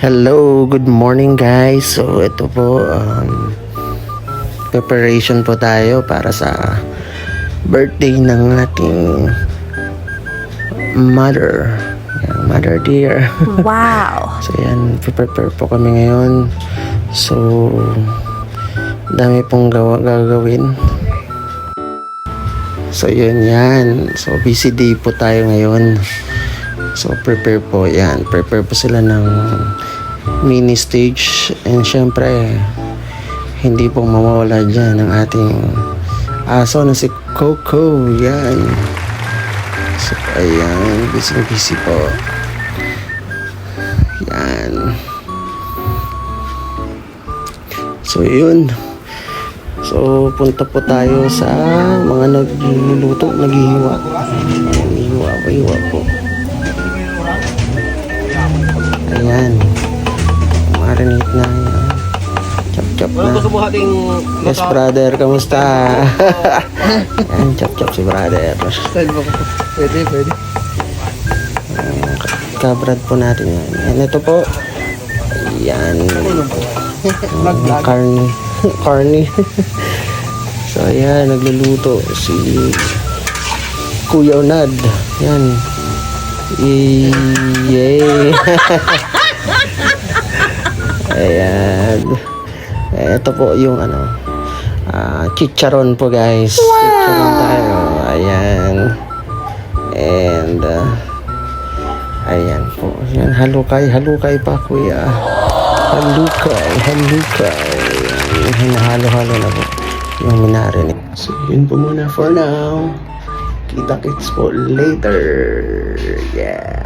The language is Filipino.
Hello, good morning guys. So ito po preparation po tayo para sa birthday ng ating mother. Mother dear. Wow. So yan, prepare po kami ngayon. So dami pong gagawin. So yun yan. So busy day po tayo ngayon. So prepare po yan. Prepare po sila ng mini stage. And syempre hindi po mawawala dyan ang ating aso na si Coco. Yan. So ayan. Busy po. Yan. So yun. So punta po tayo sa mga nagluluto, naghihiwa. Hiwa po. Ayan. Marinate na yan. Chop na. Yes brother, kamusta? Ayan, chop si brother. Pwede. Kabrad po natin yan. Ayan, ito po. Ayan. Carne. So ayan, nagluluto si Kuya Unad. Yan. Yay. Ayan. Ito po yung chicharon po guys. Wow. Chicharon tayo. Ayan. And ayan po. Ayan, halukay pa kuya. Halukay. Hinahalo-halo na po yung minarinig. So yun po muna for now. Kita-kits po later. Yeah.